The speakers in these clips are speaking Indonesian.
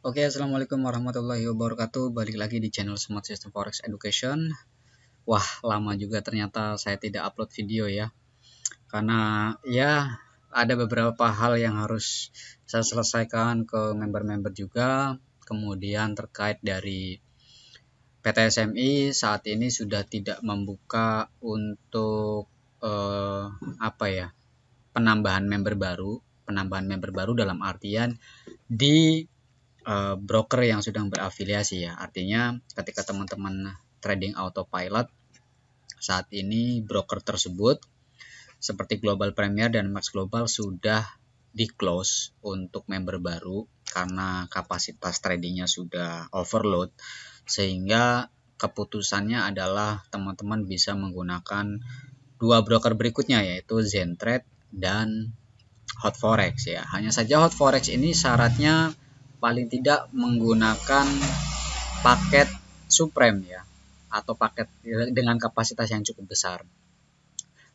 Oke, assalamualaikum warahmatullahi wabarakatuh. Balik lagi di channel Smart System Forex Education. Wah, lama juga ternyata saya tidak upload video ya. Karena ya ada beberapa hal yang harus saya selesaikan ke member-member juga. Kemudian terkait dari PTSMI saat ini sudah tidak membuka untuk apa ya? Penambahan member baru dalam artian di broker yang sedang berafiliasi ya. Artinya ketika teman-teman trading autopilot saat ini broker tersebut seperti Global Premier dan Max Global sudah di close untuk member baru karena kapasitas tradingnya sudah overload, sehingga keputusannya adalah teman-teman bisa menggunakan dua broker berikutnya yaitu Zentrade dan Hot Forex ya. Hanya saja Hot Forex ini syaratnya paling tidak menggunakan paket Supreme ya, atau paket dengan kapasitas yang cukup besar.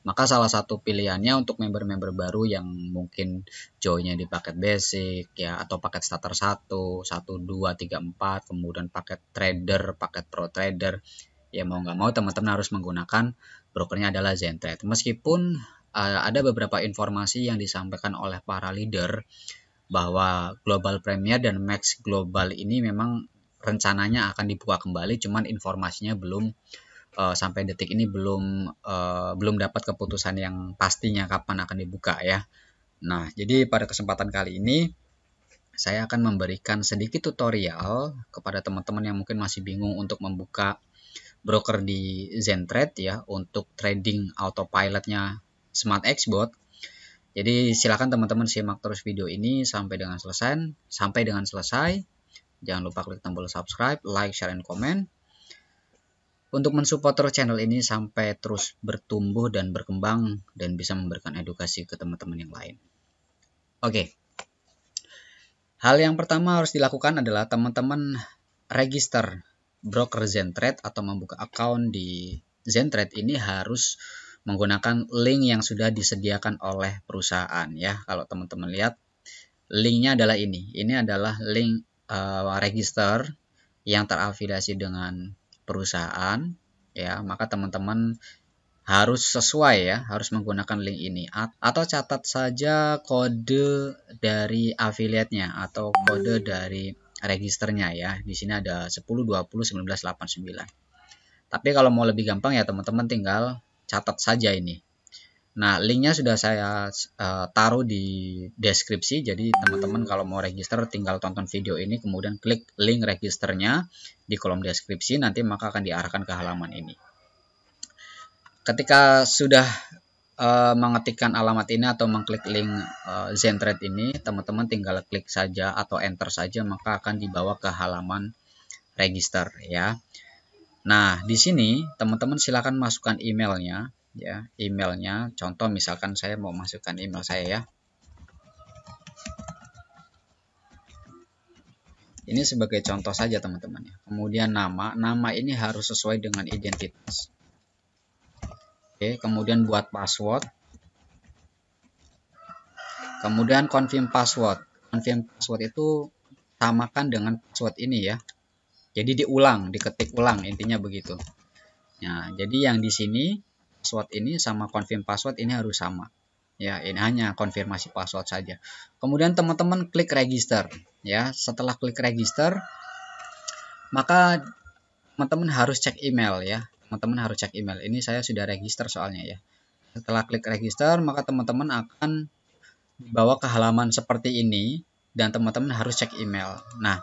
Maka salah satu pilihannya untuk member-member baru yang mungkin joinnya di paket basic ya, atau paket starter 1, 1, 2, 3, 4, kemudian paket trader, paket pro trader, ya mau nggak mau teman-teman harus menggunakan brokernya adalah Zentrade. Meskipun ada beberapa informasi yang disampaikan oleh para leader bahwa Global Premier dan Max Global ini memang rencananya akan dibuka kembali, cuman informasinya belum sampai detik ini belum dapat keputusan yang pastinya kapan akan dibuka ya. Nah, jadi pada kesempatan kali ini saya akan memberikan sedikit tutorial kepada teman-teman yang mungkin masih bingung untuk membuka broker di Zentrade ya untuk trading autopilotnya Smart Xbot. Jadi silakan teman-teman simak terus video ini sampai dengan selesai. Jangan lupa klik tombol subscribe, like, share, dan komen untuk mensupport terus channel ini sampai terus bertumbuh dan berkembang dan bisa memberikan edukasi ke teman-teman yang lain. Oke. Hal yang pertama harus dilakukan adalah teman-teman register broker Zentrade atau membuka account di Zentrade ini harus menggunakan link yang sudah disediakan oleh perusahaan ya. Kalau teman-teman lihat linknya adalah ini. Ini adalah link register yang terafiliasi dengan perusahaan ya. Maka teman-teman harus sesuai ya, harus menggunakan link ini atau catat saja kode dari afiliatnya atau kode dari registernya ya. Di sini ada 10 20 19 89. Tapi kalau mau lebih gampang ya teman-teman tinggal catat saja ini. Nah, linknya sudah saya taruh di deskripsi. Jadi teman-teman kalau mau register tinggal tonton video ini kemudian klik link registernya di kolom deskripsi, nanti maka akan diarahkan ke halaman ini. Ketika sudah mengetikkan alamat ini atau mengklik link Zentrade ini, teman-teman tinggal klik saja atau enter saja, maka akan dibawa ke halaman register ya. Nah, di sini teman-teman silakan masukkan emailnya ya, emailnya. Contoh misalkan saya mau masukkan email saya ya. Ini sebagai contoh saja teman-teman ya. Kemudian nama ini harus sesuai dengan identitas. Oke, kemudian buat password. Kemudian confirm password. Confirm password itu samakan dengan password ini ya. Jadi diketik ulang, intinya begitu. Nah, jadi yang di sini password ini sama confirm password ini harus sama. Ya, ini hanya konfirmasi password saja. Kemudian teman-teman klik register ya. Setelah klik register, maka teman-teman harus cek email ya. Teman-teman harus cek email. Ini saya sudah register soalnya ya. Setelah klik register, maka teman-teman akan dibawa ke halaman seperti ini dan teman-teman harus cek email. Nah,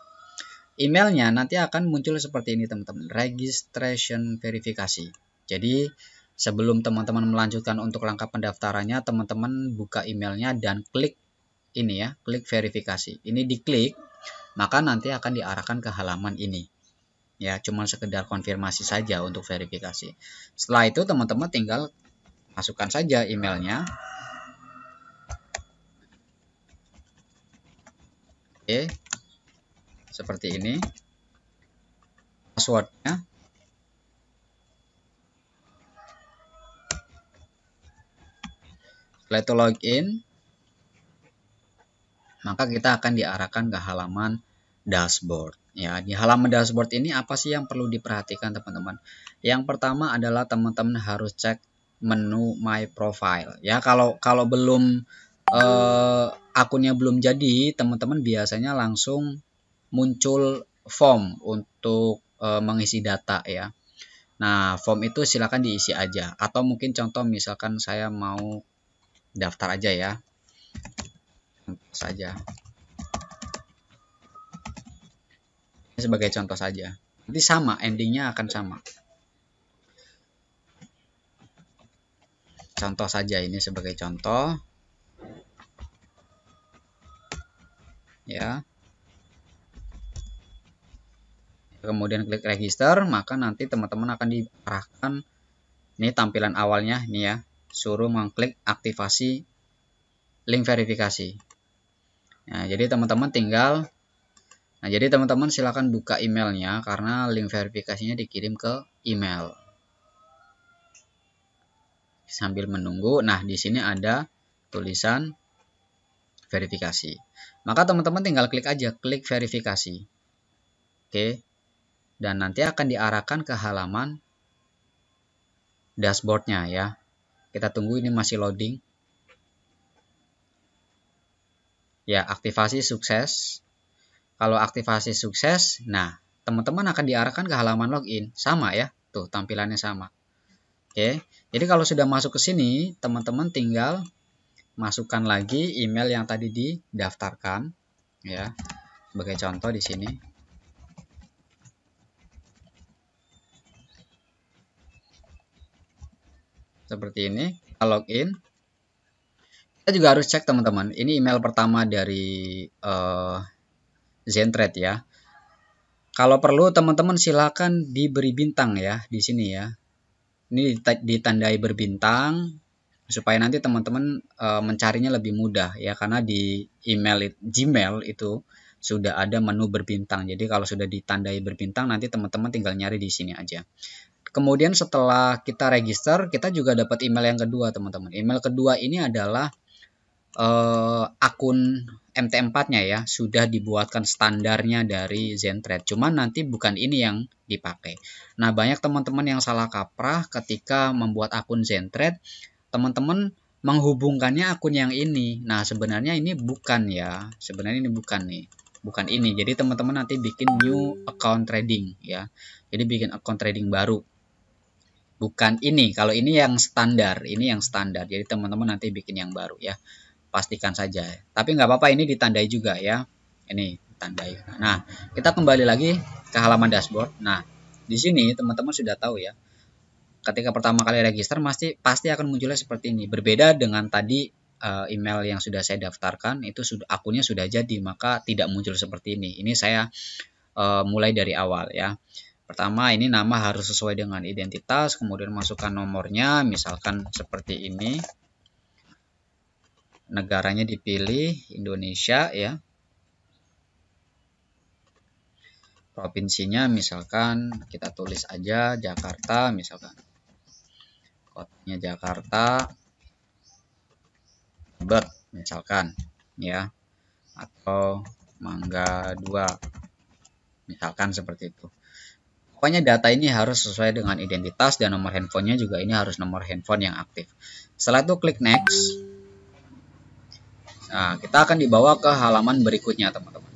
emailnya nanti akan muncul seperti ini teman-teman, registration verifikasi. Jadi sebelum teman-teman melanjutkan untuk langkah pendaftarannya, teman-teman buka emailnya dan klik ini ya, klik verifikasi. Ini diklik, maka nanti akan diarahkan ke halaman ini. Ya, cuma sekedar konfirmasi saja untuk verifikasi. Setelah itu teman-teman tinggal masukkan saja emailnya. Oke. Seperti ini. Passwordnya. Setelah itu login, maka kita akan diarahkan ke halaman dashboard. Ya, di halaman dashboard ini apa sih yang perlu diperhatikan teman-teman? Yang pertama adalah teman-teman harus cek menu My Profile. Ya, kalau belum akunnya belum jadi, teman-teman biasanya langsung muncul form untuk mengisi data ya. Nah, form itu silakan diisi aja. Atau mungkin contoh misalkan saya mau daftar aja ya. Saja. Ini sebagai contoh saja. Nanti sama, endingnya akan sama. Contoh saja ini sebagai contoh. Ya. Kemudian klik register, maka nanti teman-teman akan diarahkan ini tampilan awalnya ini ya, suruh mengklik aktivasi link verifikasi. Nah, jadi teman-teman silakan buka emailnya karena link verifikasinya dikirim ke email. Sambil menunggu, nah di sini ada tulisan verifikasi. Maka teman-teman tinggal klik aja, klik verifikasi. Oke. Dan nanti akan diarahkan ke halaman dashboardnya ya. Kita tunggu, ini masih loading. Ya, aktivasi sukses. Kalau aktivasi sukses, nah teman-teman akan diarahkan ke halaman login. Sama ya, tuh tampilannya sama. Oke, jadi kalau sudah masuk ke sini, teman-teman tinggal masukkan lagi email yang tadi didaftarkan. Ya, sebagai contoh di sini. Seperti ini, kita login. Kita juga harus cek teman-teman, ini email pertama dari Zentrade ya. Kalau perlu teman-teman silakan diberi bintang ya di sini ya. Ini ditandai berbintang supaya nanti teman-teman mencarinya lebih mudah ya, karena di email Gmail itu sudah ada menu berbintang. Jadi kalau sudah ditandai berbintang nanti teman-teman tinggal nyari di sini aja. Kemudian setelah kita register, kita juga dapat email yang kedua teman-teman. Email kedua ini adalah akun MT4-nya ya, sudah dibuatkan standarnya dari Zentrade. Cuman nanti bukan ini yang dipakai. Nah, banyak teman-teman yang salah kaprah ketika membuat akun Zentrade, teman-teman menghubungkannya akun yang ini. Nah, sebenarnya ini bukan ya. Sebenarnya ini bukan nih. Bukan ini. Jadi teman-teman nanti bikin new account trading ya. Jadi bikin account trading baru. Bukan ini. Kalau ini yang standar, ini yang standar. Jadi teman-teman nanti bikin yang baru ya. Pastikan saja. Tapi nggak apa-apa, ini ditandai juga ya. Ini tandai. Nah, kita kembali lagi ke halaman dashboard. Nah, di sini teman-teman sudah tahu ya. Ketika pertama kali register pasti akan munculnya seperti ini. Berbeda dengan tadi email yang sudah saya daftarkan, itu akunnya sudah jadi, maka tidak muncul seperti ini. Ini saya mulai dari awal ya. Pertama, ini nama harus sesuai dengan identitas, kemudian masukkan nomornya, misalkan seperti ini. Negaranya dipilih Indonesia ya. Provinsinya misalkan kita tulis aja Jakarta misalkan. Kotanya Jakarta. Tebet misalkan ya. Atau Mangga 2. Misalkan seperti itu. Pokoknya data ini harus sesuai dengan identitas dan nomor handphonenya juga ini harus nomor handphone yang aktif. Setelah itu klik next. Nah, kita akan dibawa ke halaman berikutnya, teman-teman.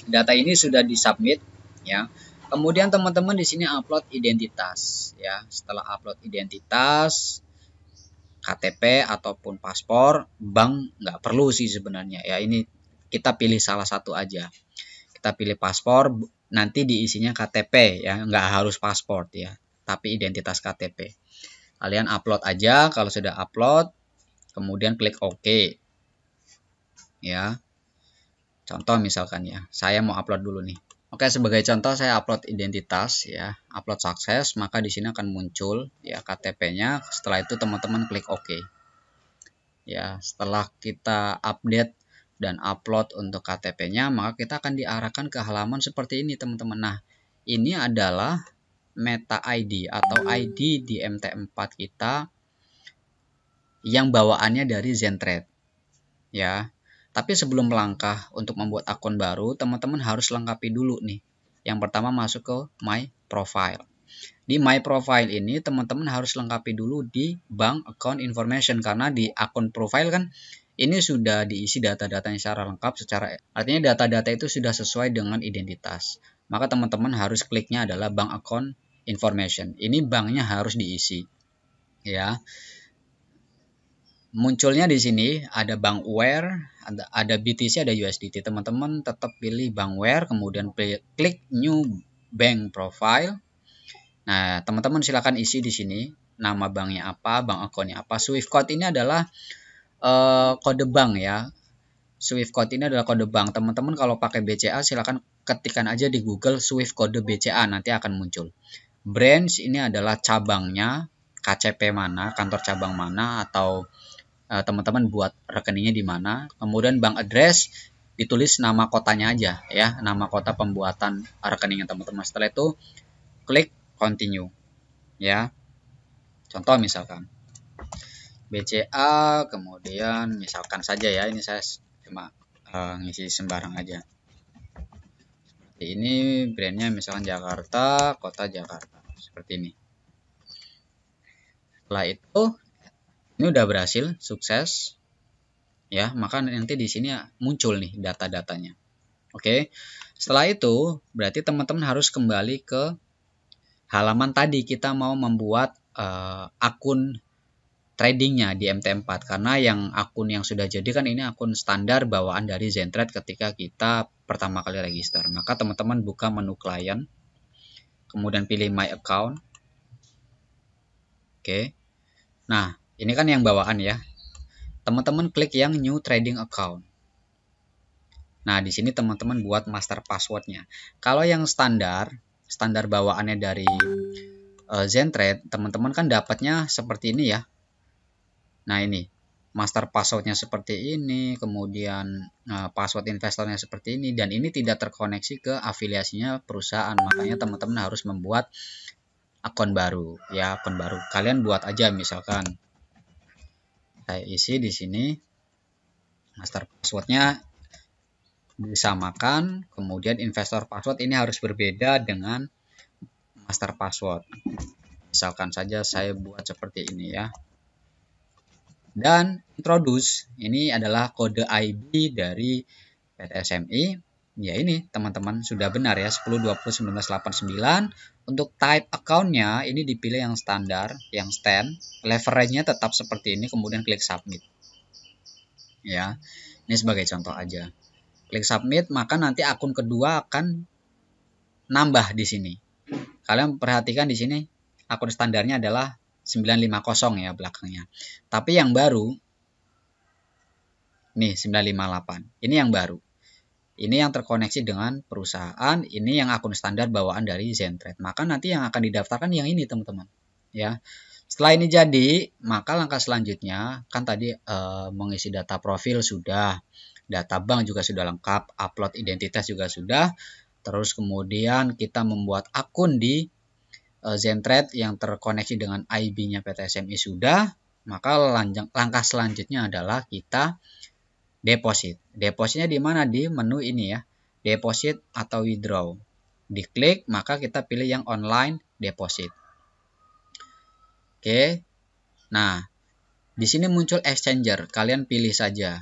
Data ini sudah disubmit, ya. Kemudian teman-teman di sini upload identitas, ya. Setelah upload identitas, KTP ataupun paspor, bank nggak perlu sih sebenarnya, ya. Ini kita pilih salah satu aja. Kita pilih paspor, nanti diisinya KTP, ya. Nggak harus paspor, ya. Tapi identitas KTP. Kalian upload aja. Kalau sudah upload, kemudian klik OK. Ya, contoh misalkan ya, saya mau upload dulu nih. Oke, sebagai contoh saya upload identitas ya, upload sukses, maka di sini akan muncul ya KTP-nya. Setelah itu teman-teman klik OK. Ya, setelah kita update dan upload untuk KTP-nya, maka kita akan diarahkan ke halaman seperti ini, teman-teman. Nah, ini adalah Meta ID atau ID di MT4 kita yang bawaannya dari Zentrade. Ya. Tapi sebelum melangkah untuk membuat akun baru, teman-teman harus lengkapi dulu nih. Yang pertama masuk ke My Profile. Di My Profile ini teman-teman harus lengkapi dulu di Bank Account Information, karena di akun profile kan ini sudah diisi data-datanya secara lengkap, artinya data-data itu sudah sesuai dengan identitas. Maka teman-teman harus kliknya adalah Bank Account Information. Ini banknya harus diisi, ya. Munculnya di sini ada Bankware, ada BTC, ada USDT. Teman-teman tetap pilih Bankware, kemudian klik New Bank Profile. Nah, teman-teman silakan isi di sini nama banknya apa, bank akunnya apa. Swift code ini adalah kode bank ya. Swift code ini adalah kode bank. Teman-teman kalau pakai BCA silakan ketikkan aja di Google Swift kode BCA, nanti akan muncul. Branch ini adalah cabangnya, KCP mana, kantor cabang mana, atau teman-teman buat rekeningnya di mana. Kemudian bank address ditulis nama kotanya aja ya, nama kota pembuatan rekeningnya teman-teman. Setelah itu klik continue ya. Contoh misalkan BCA, kemudian misalkan saja ya, ini saya cuma ngisi sembarang aja. Seperti ini brandnya misalkan Jakarta, kota Jakarta, seperti ini. Setelah itu ini udah berhasil, sukses ya, maka nanti di sini muncul nih data-datanya. Oke, setelah itu berarti teman-teman harus kembali ke halaman tadi kita mau membuat akun tradingnya di MT4, karena yang akun yang sudah jadi kan ini akun standar bawaan dari Zentrade ketika kita pertama kali register. Maka teman-teman buka menu klien, kemudian pilih My Account. Oke, nah ini kan yang bawaan ya. Teman-teman klik yang New Trading Account. Nah, di sini teman-teman buat master passwordnya. Kalau yang standar bawaannya dari Zentrade, teman-teman kan dapatnya seperti ini ya. Nah, ini master passwordnya seperti ini, kemudian password investornya seperti ini, dan ini tidak terkoneksi ke afiliasinya perusahaan. Makanya teman-teman harus membuat akun baru ya, akun baru. Kalian buat aja, misalkan saya isi di sini master passwordnya disamakan, kemudian investor password ini harus berbeda dengan master password. Misalkan saja saya buat seperti ini ya. Dan introduce ini adalah kode ID dari PT SMI. Ya, ini teman-teman sudah benar ya, 10201989. Untuk type accountnya ini dipilih yang standar, yang stand. Leverage-nya tetap seperti ini, kemudian klik submit. Ya, ini sebagai contoh aja. Klik submit, maka nanti akun kedua akan nambah di sini. Kalian perhatikan di sini akun standarnya adalah 950 ya belakangnya. Tapi yang baru nih 958. Ini yang baru. Ini yang terkoneksi dengan perusahaan, ini yang akun standar bawaan dari Zentrade. Maka nanti yang akan didaftarkan yang ini, teman-teman. Ya. Setelah ini jadi, maka langkah selanjutnya kan tadi mengisi data profil sudah, data bank juga sudah lengkap, upload identitas juga sudah. Terus kemudian kita membuat akun di Zentrade yang terkoneksi dengan IB-nya PT SMI sudah, maka langkah selanjutnya adalah kita deposit. Depositnya di mana? Di menu ini ya, deposit atau withdraw. Diklik, maka kita pilih yang online deposit. Oke, nah di sini muncul exchanger, kalian pilih saja.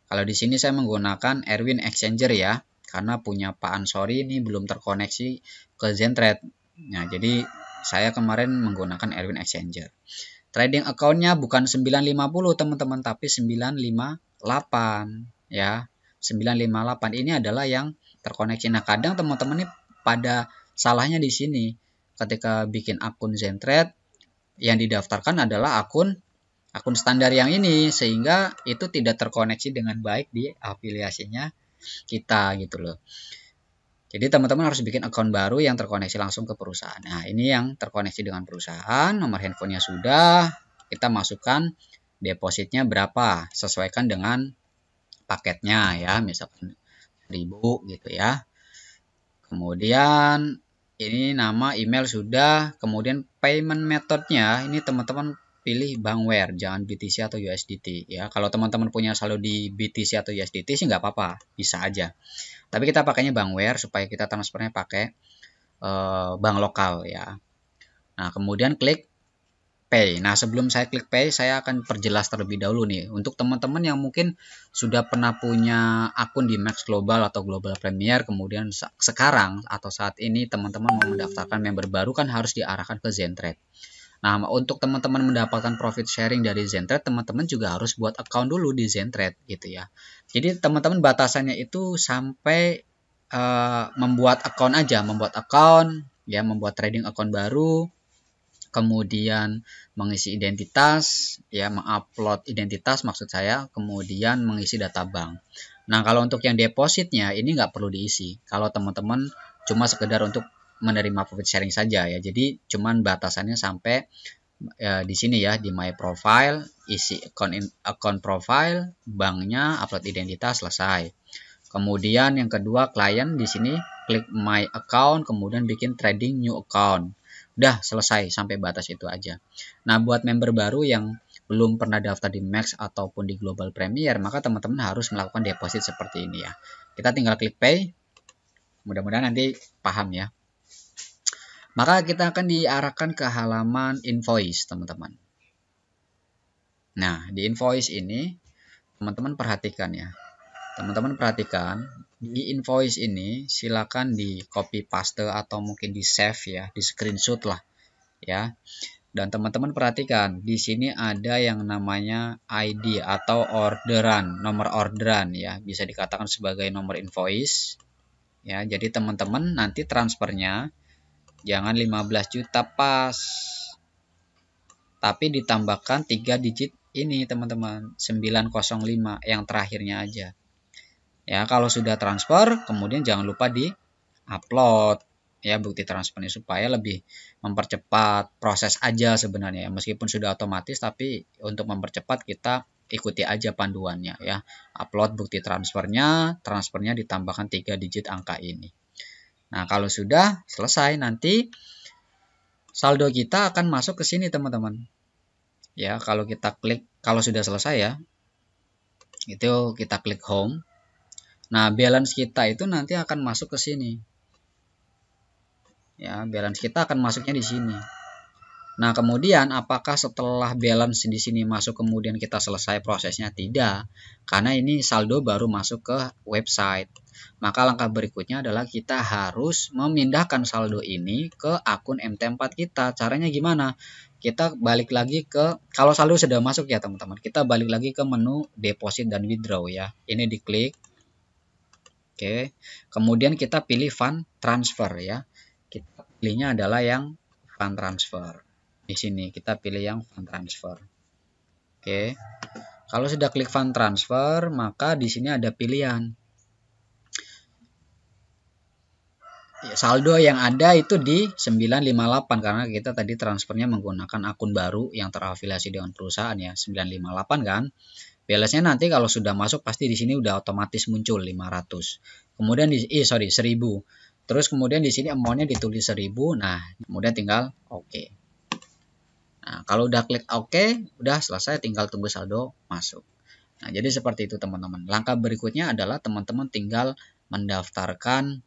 Kalau di sini saya menggunakan Erwin Exchanger ya, karena punya Pak Ansori ini belum terkoneksi ke Zentrade. Nah, jadi saya kemarin menggunakan Erwin Exchanger. Trading account-nya bukan 950 teman-teman, tapi 958 ya. 958 ini adalah yang terkoneksi. Nah, kadang teman-teman ini pada salahnya di sini. Ketika bikin akun Zentrade, yang didaftarkan adalah akun standar yang ini, sehingga itu tidak terkoneksi dengan baik di afiliasinya kita gitu loh. Jadi teman-teman harus bikin akun baru yang terkoneksi langsung ke perusahaan. Nah, ini yang terkoneksi dengan perusahaan, nomor handphonenya sudah, kita masukkan depositnya berapa, sesuaikan dengan paketnya ya, misalkan 1000 gitu ya. Kemudian ini nama, email sudah, kemudian payment methodnya ini teman-teman pilih bankware, jangan BTC atau USDT ya. Kalau teman-teman punya saldo di BTC atau USDT sih nggak apa-apa, bisa aja. Tapi kita pakainya bankware supaya kita transfernya pakai bank lokal ya. Nah, kemudian klik Pay. Nah, sebelum saya klik Pay, saya akan perjelas terlebih dahulu nih. Untuk teman-teman yang mungkin sudah pernah punya akun di Max Global atau Global Premier, kemudian sekarang atau saat ini teman-teman mau mendaftarkan member baru kan harus diarahkan ke Zentrade. Nah, untuk teman-teman mendapatkan profit sharing dari Zentrade, teman-teman juga harus buat account dulu di Zentrade gitu ya. Jadi teman-teman batasannya itu sampai membuat account aja, membuat account, ya, membuat trading account baru, kemudian mengisi identitas, ya, mengupload identitas maksud saya, kemudian mengisi data bank. Nah, kalau untuk yang depositnya ini nggak perlu diisi. Kalau teman-teman cuma sekedar untuk menerima profit sharing saja ya. Jadi cuman batasannya sampai di sini ya, di my profile, isi account profile, banknya, upload identitas, selesai. Kemudian yang kedua, klien di sini klik my account, kemudian bikin trading new account. Udah selesai sampai batas itu aja. Nah, buat member baru yang belum pernah daftar di Max ataupun di Global Premier, maka teman-teman harus melakukan deposit seperti ini ya. Kita tinggal klik pay. Mudah-mudahan nanti paham ya. Maka kita akan diarahkan ke halaman invoice, teman-teman. Nah, di invoice ini teman-teman perhatikan ya. Teman-teman perhatikan, di invoice ini silakan di copy paste atau mungkin di save ya, di screenshot lah ya. Dan teman-teman perhatikan, di sini ada yang namanya ID atau orderan, nomor orderan ya, bisa dikatakan sebagai nomor invoice ya. Jadi teman-teman nanti transfernya jangan 15 juta pas, tapi ditambahkan 3 digit ini teman-teman, 905 yang terakhirnya aja. Ya, kalau sudah transfer, kemudian jangan lupa di upload ya bukti transfernya supaya lebih mempercepat proses aja sebenarnya. Meskipun sudah otomatis, tapi untuk mempercepat kita ikuti aja panduannya ya. Upload bukti transfernya ditambahkan 3 digit angka ini. Nah, kalau sudah selesai nanti saldo kita akan masuk ke sini teman-teman. Ya, kalau kita klik, kalau sudah selesai ya, itu kita klik home. Nah, balance kita itu nanti akan masuk ke sini. Ya, balance kita akan masuknya di sini. Nah, kemudian apakah setelah balance di sini masuk kemudian kita selesai prosesnya? Tidak. Karena ini saldo baru masuk ke website. Maka langkah berikutnya adalah kita harus memindahkan saldo ini ke akun MT4 kita. Caranya gimana? Kita balik lagi ke, kalau saldo sudah masuk ya teman-teman, kita balik lagi ke menu deposit dan withdraw ya. Ini diklik. Oke, kemudian kita pilih fund transfer ya. Kita pilihnya adalah yang fund transfer. Di sini kita pilih yang fund transfer. Oke, kalau sudah klik fund transfer, maka di sini ada pilihan. Ya, saldo yang ada itu di 958 karena kita tadi transfernya menggunakan akun baru yang terafiliasi dengan perusahaan ya, 958 kan. Balance-nya nanti kalau sudah masuk pasti di sini udah otomatis muncul 500. Kemudian 1000. Terus kemudian di sini amount-nya ditulis 1000. Nah, kemudian tinggal oke. Nah, kalau udah klik oke, udah selesai, tinggal tunggu saldo masuk. Nah, jadi seperti itu teman-teman. Langkah berikutnya adalah teman-teman tinggal mendaftarkan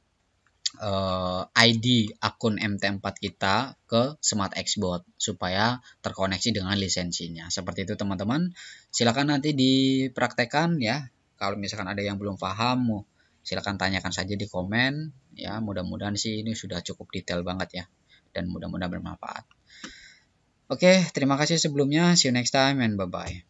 ID akun MT4 kita ke Smart Xbot supaya terkoneksi dengan lisensinya. Seperti itu teman-teman. Silakan nanti dipraktekkan ya. Kalau misalkan ada yang belum paham, silakan tanyakan saja di komen ya. Mudah-mudahan sih ini sudah cukup detail banget ya dan mudah-mudahan bermanfaat. Oke, terima kasih sebelumnya. See you next time and bye-bye.